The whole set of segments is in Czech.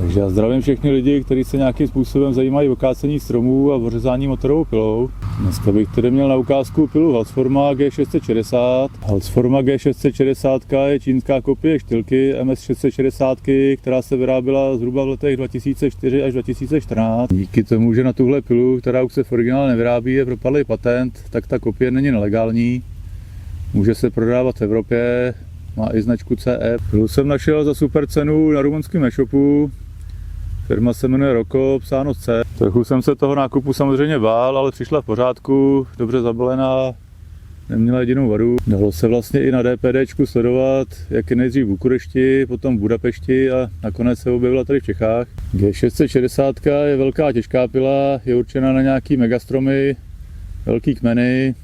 Takže já zdravím všechny lidi, kteří se nějakým způsobem zajímají o kácení stromů a o řezání motorovou pilou. Dneska bych tady měl na ukázku pilu Halsforma G660. Halsforma G660 je čínská kopie štylky MS660, která se vyráběla zhruba v letech 2004 až 2014. Díky tomu, že na tuhle pilu, která už se v originále nevyrábí, je propadlý patent, tak ta kopie není nelegální. Může se prodávat v Evropě, má i značku CE. Pilu jsem našel za super cenu na rumunském e-shopu. Firma se jmenuje Roko, psáno C. Trochu jsem se toho nákupu samozřejmě bál, ale přišla v pořádku, dobře zabalená, neměla jedinou vadu. Dalo se vlastně i na DPDčku sledovat, jak je nejdřív v Bukurešti, potom v Budapešti a nakonec se objevila tady v Čechách. G660 je velká těžká pila, je určena na nějaký megastromy, velký kmeny.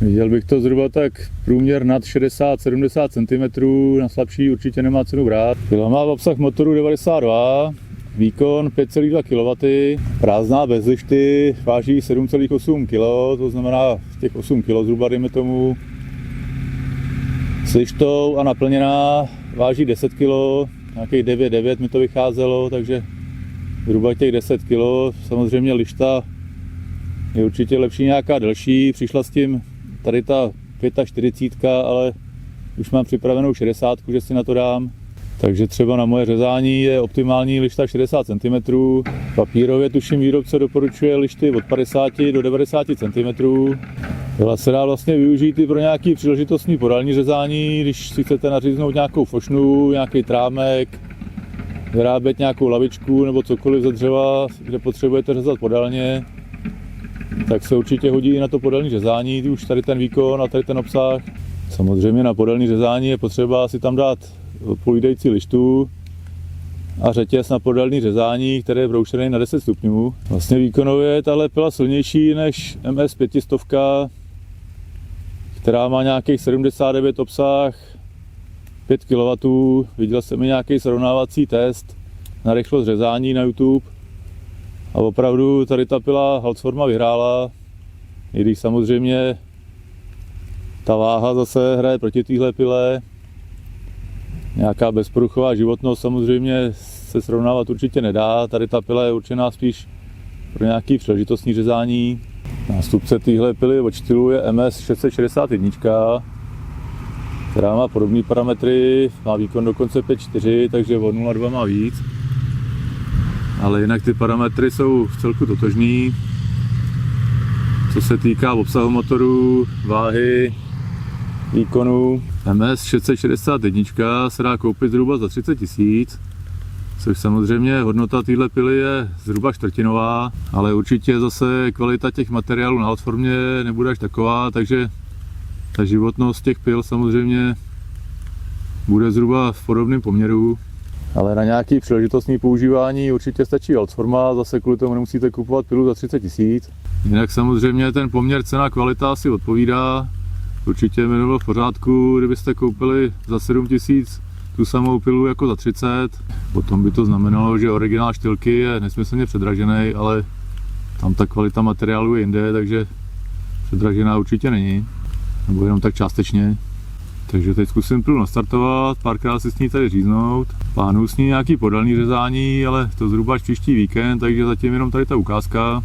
Viděl bych to zhruba tak průměr nad 60-70 cm, na slabší určitě nemá cenu brát. Pila má v obsah motoru 92, výkon 5,2 kW, prázdná bez lišty, váží 7,8 kg, to znamená těch 8 kg zhruba, dejme tomu. S lištou a naplněná váží 10 kg, nějakých 9,9 mi to vycházelo, takže zhruba těch 10 kg. Samozřejmě lišta je určitě lepší nějaká delší, přišla s tím tady ta 45, ale už mám připravenou 60, že si na to dám. Takže třeba na moje řezání je optimální lišta 60 cm. Papírově tuším výrobce doporučuje lišty od 50 do 90 cm. Pila se dá vlastně využít i pro nějaký příležitostný podélní řezání, když si chcete naříznout nějakou fošnu, nějaký trámek, vyrábět nějakou lavičku nebo cokoliv ze dřeva, kde potřebujete řezat podélně, tak se určitě hodí i na to podélní řezání, už tady ten výkon a tady ten obsah. Samozřejmě na podélní řezání je potřeba si tam dát odpovídající lištu a řetěz na podélní řezání, který je broušený na 10 stupňů. Vlastně výkonově je tahle pila silnější než MS 500, která má nějakých 79 obsah, 5 kW. Viděl jsem i nějaký srovnávací test na rychlost řezání na YouTube a opravdu tady ta pila Halsforma vyhrála, i když samozřejmě ta váha zase hraje proti téhle pile. Nějaká bezporuchová životnost samozřejmě se srovnávat určitě nedá. Tady ta pila je určená spíš pro nějaký příležitostní řezání. Nástupce téhle pily od štýlu je MS661, která má podobné parametry, má výkon dokonce 5,4, takže od 0,2 má víc. Ale jinak ty parametry jsou v celku totožný. Co se týká obsahu motoru, váhy, výkonu. MS661 se dá koupit zhruba za 30 000, což samozřejmě hodnota téhle pily je zhruba čtvrtinová, ale určitě zase kvalita těch materiálů na Halsformě nebude až taková, takže ta životnost těch pil samozřejmě bude zhruba v podobném poměru. Ale na nějaký příležitostný používání určitě stačí Halsforma, zase kvůli tomu nemusíte kupovat pilu za 30 000. Jinak samozřejmě ten poměr cena kvalita si odpovídá. Určitě by nebylo v pořádku, kdybyste koupili za 7 000 tu samou pilu jako za 30. Potom by to znamenalo, že originál štylky je nesmyslně předražený, ale tam ta kvalita materiálu je jinde, takže předražená určitě není. Nebo jenom tak částečně. Takže teď zkusím pilu nastartovat, párkrát si s ní tady říznout. Plánuju s ní nějaký podélní řezání, ale to zhruba až příští víkend, takže zatím jenom tady ta ukázka.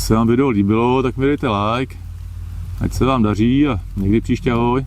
se vám video líbilo, tak mi dejte like, ať se vám daří a někdy příště ahoj.